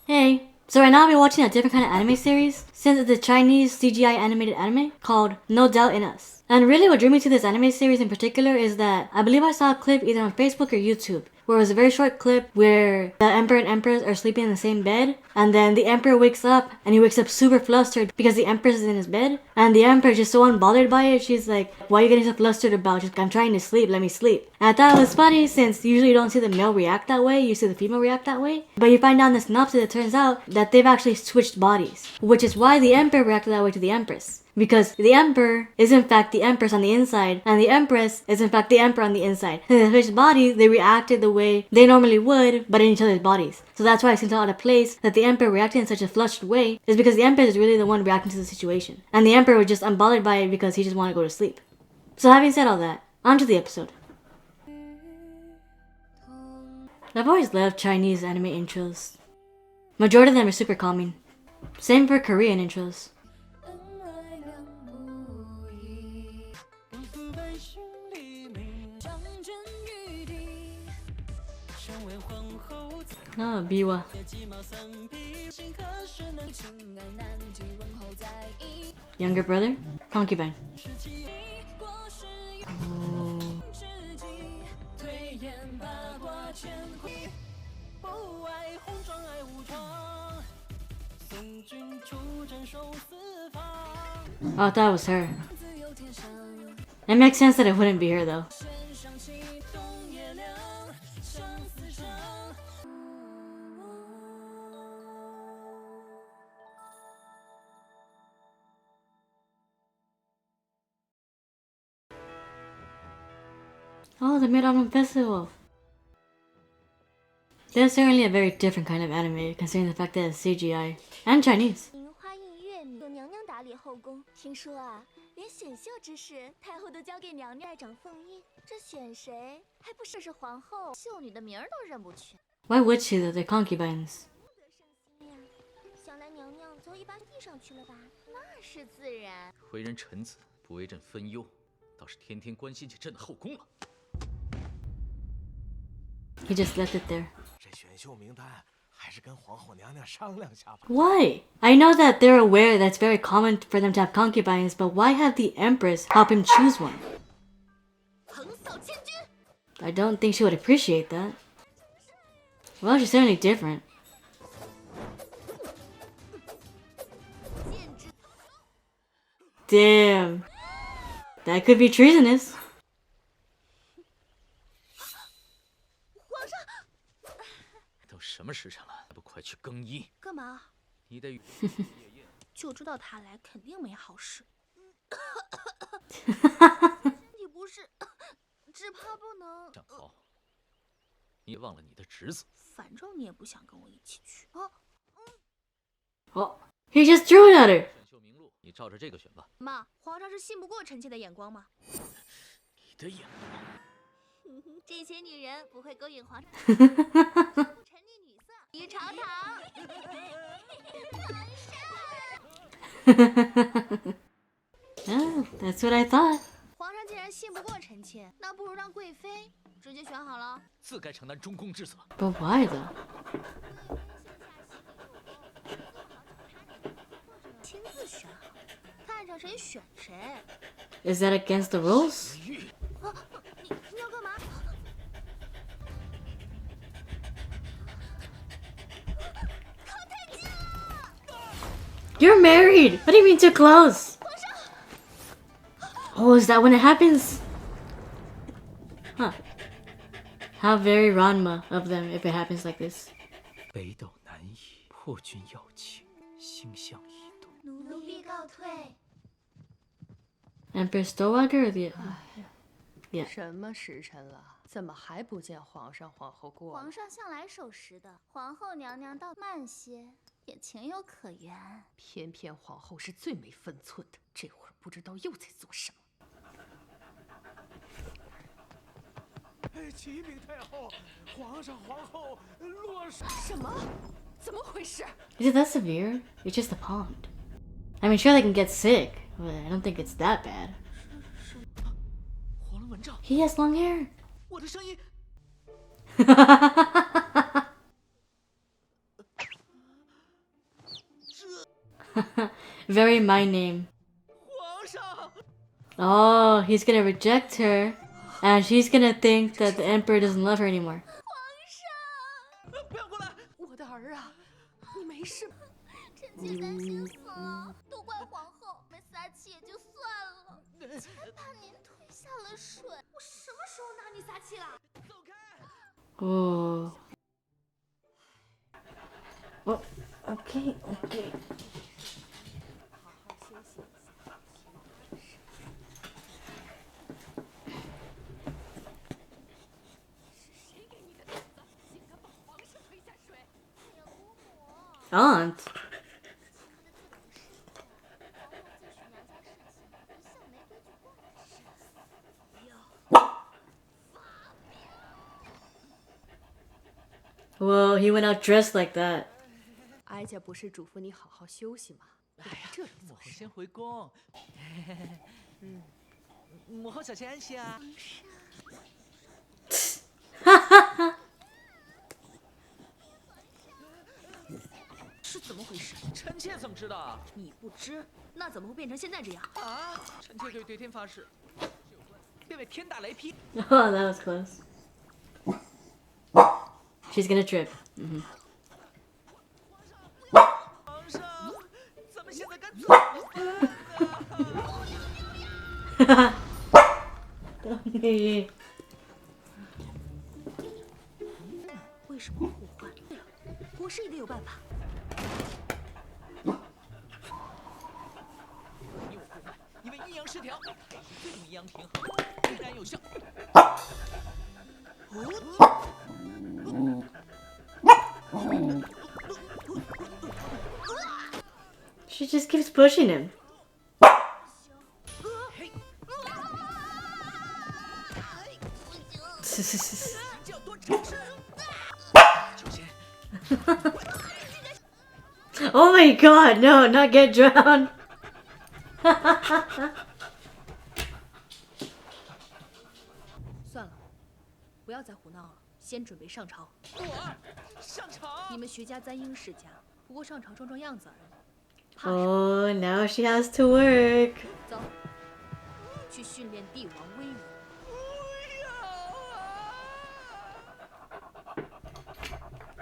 Hey, so right now I've been watching a different kind of anime series since it's a Chinese CGI animated anime called No Doubt in Us. And really what drew me to this anime series in particular is that I believe I saw a clip either on Facebook or YouTube where it was a very short clip where the Emperor and Empress are sleeping in the same bed, and then the Emperor wakes up and he wakes up super flustered because the Empress is in his bed, and the Emperor is just so unbothered by it. She's like, "Why are you getting so flustered about? Just, I'm trying to sleep, let me sleep." And I thought it was funny since usually you don't see the male react that way, you see the female react that way. But you find out in the synopsis it turns out that they've actually switched bodies, which is why the Emperor reacted that way to the Empress. Because the Emperor is in fact the Empress on the inside, and the Empress is in fact the Emperor on the inside. And in the switched bodies, they reacted the way they normally would, but in each other's bodies. So that's why it seems out of place that the Emperor reacted in such a flushed way, is because the Empress is really the one reacting to the situation. And the Emperor was just unbothered by it because he just wanted to go to sleep. So having said all that, on to the episode. I've always loved Chinese anime intros. Majority of them are super calming. Same for Korean intros. Oh, Biwa. Younger brother? Concubine. Oh. Oh, that was her. It makes sense that it wouldn't be her though. Oh, the Mid-Autumn Festival. That's certainly a very different kind of anime, considering the fact that it's CGI and Chinese. 花映月有娘娘打理后宫，听说啊，连选秀之事，太后都交给娘娘掌凤印。这选谁，还不是皇后？秀女的名儿都认不全。Why would she though? They're concubines. 想来娘娘早已把递上去了吧？那是自然。为人臣子，不为朕分忧，倒是天天关心起朕的后宫了。 He just left it there. 这选秀名单还是跟皇后娘娘商量下吧。 Why? I know that they're aware that's very common for them to have concubines, but why have the Empress help him choose one? 横扫千军。 I don't think she would appreciate that. Well, she's certainly different. Damn. That could be treasonous. 都什么时辰了，还不快去更衣？干嘛？你得就知道他来肯定没好事。身体不适，只怕不能。正好，你也忘了你的侄子。反正你也不想跟我一起去啊。 Oh, he just threw it at her. 选秀名录，你照着这个选吧。妈，皇上是信不过臣妾的眼光吗？你的眼光。这些女人不会勾引皇上。沉溺女色，于朝堂。Oh, that's what I thought. 皇上既然信不过臣妾，那不如让贵妃直接选好了。自该承担中宫之责。 But why though? 亲自选好，看上谁选谁。 Is that against the rules? 你要干嘛？ You're married! What do you mean too close? Oh, is that when it happens? Huh. How very Ranma of them if it happens like this. 北斗南移，破军要请，星象异动。奴婢告退。 Empress Dowager or the... Yeah. 什么时辰了，怎么还不见皇上皇后过？皇上向来守时的，皇后娘娘倒慢些，也情有可原。偏偏皇后是最没分寸的，这会儿不知道又在做什么。启禀太后，皇上皇后落水。什么？怎么回事？ Is it that severe? It's just a pond. I mean, sure they can get sick, but I don't think it's that bad. 黄龙蚊帐， He has long hair. 我的声音。Very my name. 皇上， Oh, he's gonna reject her, and she's gonna think that the emperor doesn't love her anymore. 不要过来！ 我的儿啊，你没事吧？臣妾担心死了，都怪皇后，没撒气也就算了，还把您推下了水。我什么时候拿你撒气了？ Oh. Oh, okay, okay. Aunt. Whoa, he went out dressed like that. 哀家不是嘱咐你好好休息吗？哎呀，这里母后做事先回宫。母后小心安息啊！是怎么回事？臣妾怎么知道你不知，那怎么会变成现在这样？啊？臣妾对天发誓，便为天打雷劈。 Oh, that was close. She's gonna trip. 皇上，咱们现在该怎么办呢？ 为什么互换？对了，国师一定有办法。你我互换，因为阴阳失调，配是最终阴阳平衡，必然有效。 She just keeps pushing him. 嘿，就要多尝试。首先， Oh my god, no, not get drowned. 算了，不要再胡闹了，先准备上朝。我上场。你们徐家簪缨世家，不过上朝装装样子而已。怕什么？ Oh, now she has to work. 走，去训练帝王威武。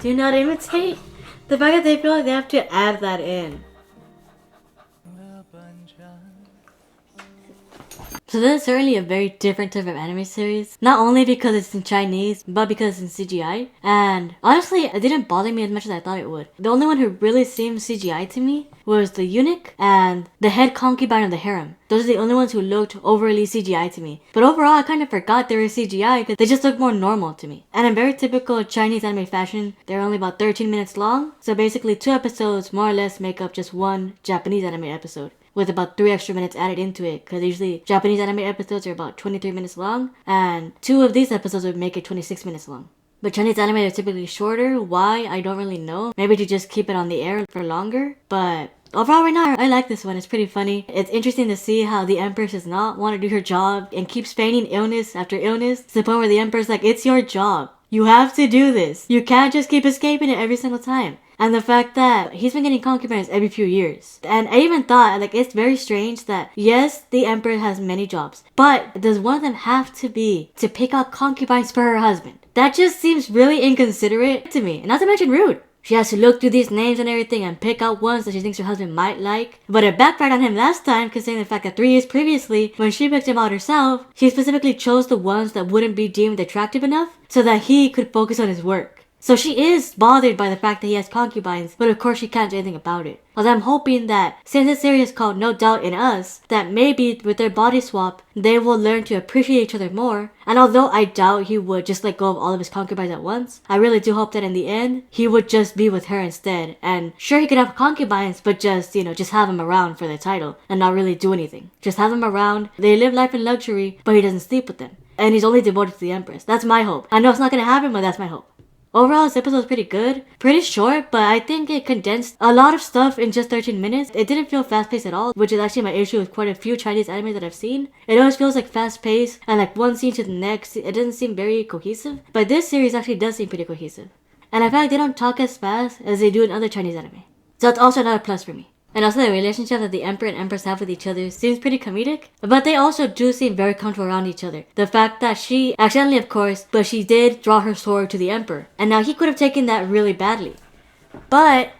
Do not imitate. The fact that they feel like they have to add that in. So this is certainly a very different type of anime series. Not only because it's in Chinese, but because it's in CGI. And honestly, it didn't bother me as much as I thought it would. The only one who really seemed CGI to me was the eunuch and the head concubine of the harem. Those are the only ones who looked overly CGI to me. But overall, I kind of forgot they were CGI because they just looked more normal to me. And in very typical Chinese anime fashion, they're only about 13 minutes long. So basically 2 episodes more or less make up just one Japanese anime episode, with about 3 extra minutes added into it, because usually Japanese anime episodes are about 23 minutes long, and 2 of these episodes would make it 26 minutes long. But Chinese anime is typically shorter. Why? I don't really know. Maybe to just keep it on the air for longer. But overall right now, I like this one. It's pretty funny. It's interesting to see how the Empress does not want to do her job and keeps feigning illness after illness to the point where the Emperor's like, it's your job. You have to do this. You can't just keep escaping it every single time. And the fact that he's been getting concubines every few years. And I even thought, like, it's very strange that, yes, the Empress has many jobs, but does one of them have to be to pick out concubines for her husband? That just seems really inconsiderate to me, and not to mention rude. She has to look through these names and everything and pick out ones that she thinks her husband might like. But it backfired on him last time, considering the fact that 3 years previously, when she picked him out herself, she specifically chose the ones that wouldn't be deemed attractive enough so that he could focus on his work. So she is bothered by the fact that he has concubines, but of course she can't do anything about it. Although I'm hoping that, since this series is called No Doubt in Us, that maybe with their body swap, they will learn to appreciate each other more. And although I doubt he would just let go of all of his concubines at once, I really do hope that in the end, he would just be with her instead. And sure, he could have concubines, but just, just have them around for the title and not really do anything. Just have them around, they live life in luxury, but he doesn't sleep with them. And he's only devoted to the Empress. That's my hope. I know it's not gonna happen, but that's my hope. Overall, this episode was pretty good. Pretty short, but I think it condensed a lot of stuff in just 13 minutes. It didn't feel fast-paced at all, which is actually my issue with quite a few Chinese anime that I've seen. It always feels like fast-paced, and like one scene to the next, it doesn't seem very cohesive. But this series actually does seem pretty cohesive. And I feel like they don't talk as fast as they do in other Chinese anime. So that's also another plus for me. And also the relationship that the Emperor and Empress have with each other seems pretty comedic. But they also do seem very comfortable around each other. The fact that she, accidentally of course, but she did draw her sword to the Emperor. And now he could have taken that really badly. But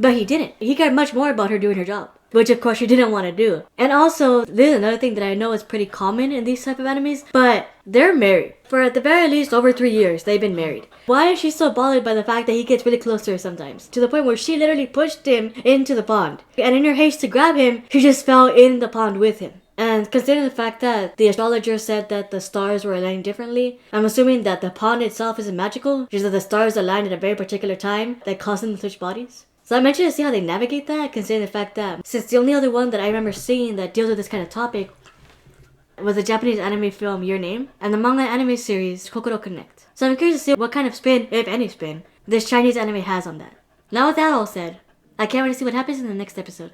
he didn't. He cared much more about her doing her job, which of course she didn't want to do. And also, this is another thing that I know is pretty common in these type of animes, but they're married. For at the very least over 3 years, they've been married. Why is she so bothered by the fact that he gets really close to her sometimes? To the point where she literally pushed him into the pond. And in her haste to grab him, she just fell in the pond with him. And considering the fact that the astrologer said that the stars were aligning differently, I'm assuming that the pond itself isn't magical, just that the stars aligned at a very particular time that caused them to switch bodies. So I'm interested to see how they navigate that, considering the fact that since the only other one that I remember seeing that deals with this kind of topic was the Japanese anime film Your Name, and the manga anime series Kokoro Connect. So I'm curious to see what kind of spin, if any spin, this Chinese anime has on that. Now with that all said, I can't wait to see what happens in the next episode.